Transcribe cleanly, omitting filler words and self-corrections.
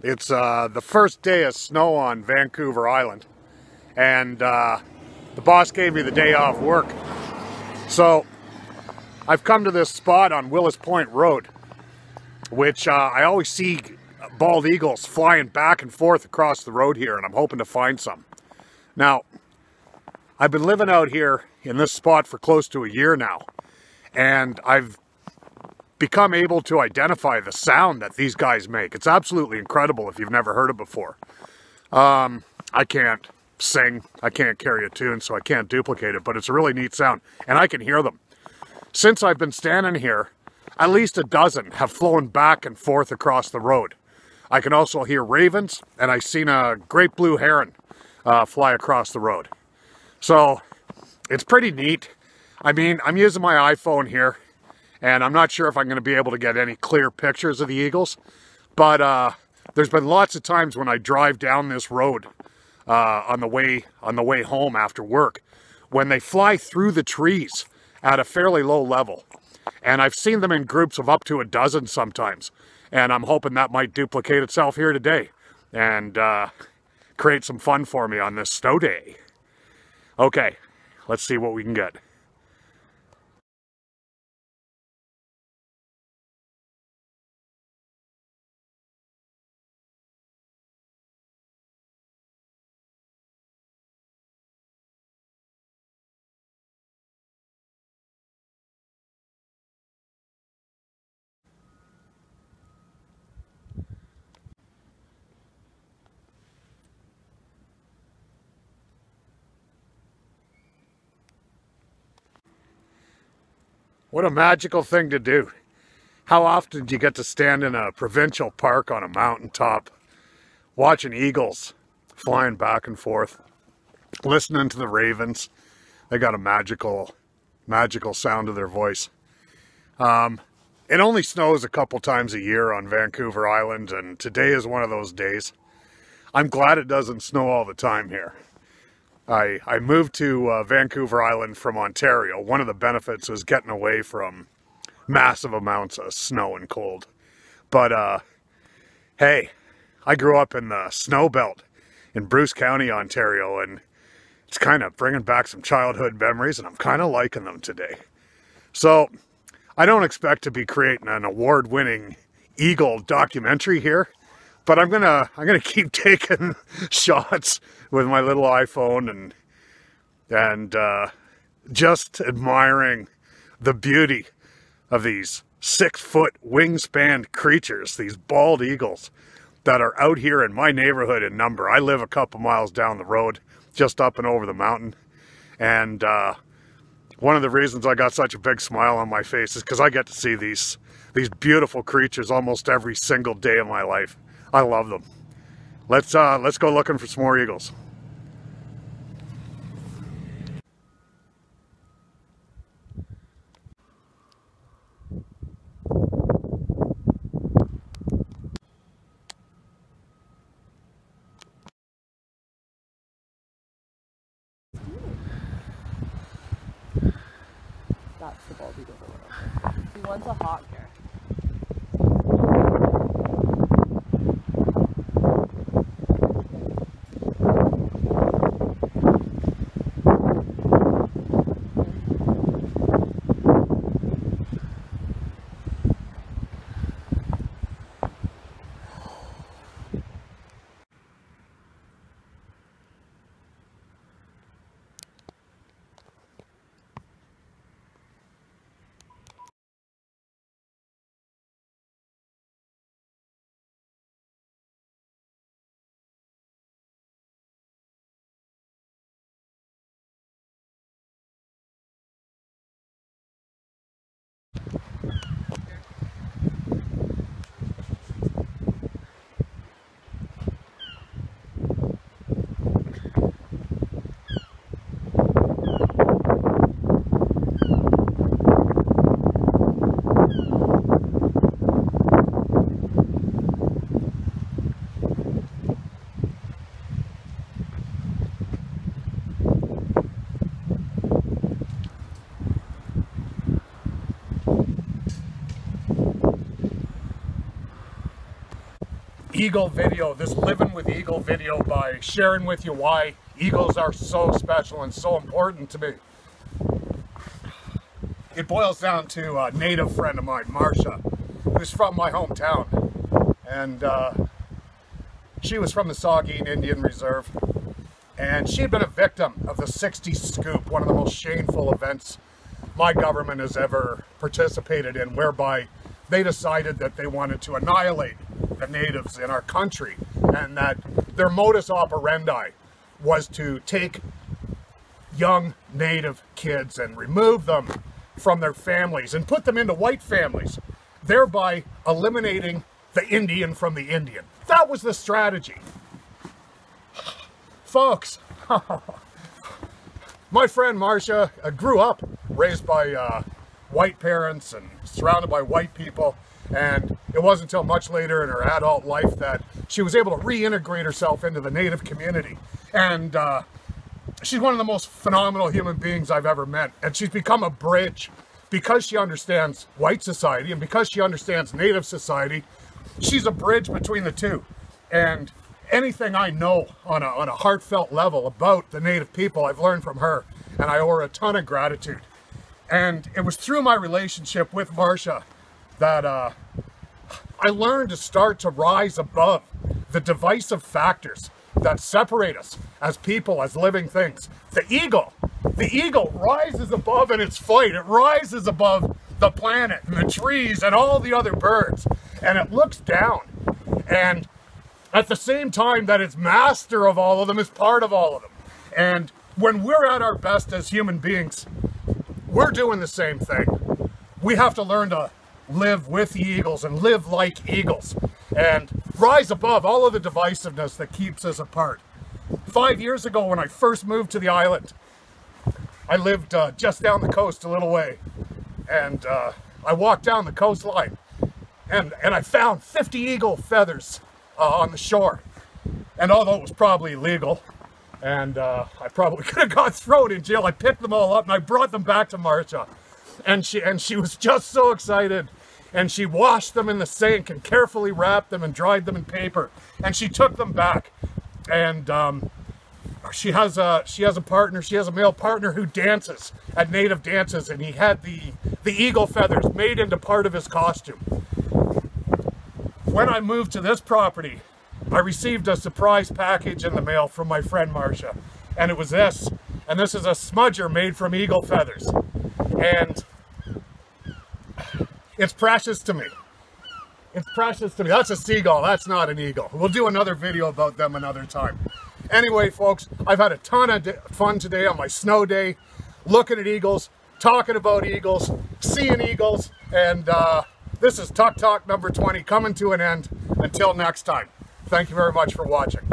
It's the first day of snow on Vancouver Island, and the boss gave me the day off work. So I've come to this spot on Willis Point Road, which I always see bald eagles flying back and forth across the road here, and I'm hoping to find some. Now, I've been living out here in this spot for close to a year now, and I've become able to identify the sound that these guys make. It's absolutely incredible if you've never heard it before. I can't sing, I can't carry a tune, so I can't duplicate it, but it's a really neat sound, and I can hear them. Since I've been standing here, at least a dozen have flown back and forth across the road. I can also hear ravens, and I've seen a great blue heron fly across the road. So, it's pretty neat. I mean, I'm using my iPhone here, and I'm not sure if I'm going to be able to get any clear pictures of the eagles, but there's been lots of times when I drive down this road on the way home after work, when they fly through the trees at a fairly low level. And I've seen them in groups of up to a dozen sometimes, and I'm hoping that might duplicate itself here today and create some fun for me on this snow day. Okay, let's see what we can get. What a magical thing to do. How often do you get to stand in a provincial park on a mountaintop, watching eagles flying back and forth, listening to the ravens? They got a magical sound to their voice. It only snows a couple times a year on Vancouver Island, and today is one of those days. I'm glad it doesn't snow all the time here. I moved to Vancouver Island from Ontario. One of the benefits was getting away from massive amounts of snow and cold. But hey, I grew up in the snow belt in Bruce County, Ontario, and it's kind of bringing back some childhood memories, and I'm kind of liking them today. So I don't expect to be creating an award-winning eagle documentary here, but I'm gonna keep taking shots with my little iPhone and just admiring the beauty of these 6-foot wingspan creatures, these bald eagles that are out here in my neighborhood in number. I live a couple miles down the road, just up and over the mountain, and one of the reasons I got such a big smile on my face is because I get to see these beautiful creatures almost every single day of my life. I love them. Let's go looking for some more eagles. That's the bald eagle. See, one's a hawk here. eagle video, this living with eagle video, by sharing with you why eagles are so special and so important to me. It boils down to a native friend of mine, Marcia, who's from my hometown, and she was from the Saugeen Indian Reserve, and she had been a victim of the 60's scoop, one of the most shameful events my government has ever participated in, whereby they decided that they wanted to annihilate the natives in our country, and that their modus operandi was to take young native kids and remove them from their families and put them into white families, thereby eliminating the Indian from the Indian. That was the strategy. Folks, my friend Marcia grew up raised by white parents and surrounded by white people, and it wasn't until much later in her adult life that she was able to reintegrate herself into the native community. And she's one of the most phenomenal human beings I've ever met, and she's become a bridge because she understands white society and because she understands native society. She's a bridge between the two, and anything I know on a heartfelt level about the native people, I've learned from her, and I owe her a ton of gratitude. And it was through my relationship with Marcia that I learned to start to rise above the divisive factors that separate us as people, as living things. The eagle rises above in its flight. It rises above the planet and the trees and all the other birds, and it looks down. And at the same time that it's master of all of them, it's part of all of them. And when we're at our best as human beings, we're doing the same thing. We have to learn to live with the eagles and live like eagles and rise above all of the divisiveness that keeps us apart. 5 years ago, when I first moved to the island, I lived just down the coast a little way, and I walked down the coastline, and I found 50 eagle feathers on the shore. And although it was probably illegal, and I probably could have got thrown in jail, I picked them all up and I brought them back to Marcia, and she was just so excited. And she washed them in the sink and carefully wrapped them and dried them in paper, and she took them back. And she has a partner. She has a male partner who dances at native dances, and he had the eagle feathers made into part of his costume. When I moved to this property, I received a surprise package in the mail from my friend Marcia, and it was this. And this is a smudger made from eagle feathers, and it's precious to me. It's precious to me. That's a seagull. That's not an eagle. We'll do another video about them another time. Anyway, folks, I've had a ton of fun today on my snow day, looking at eagles, talking about eagles, seeing eagles, and this is Tuck Talk number 20 coming to an end. Until next time, thank you very much for watching.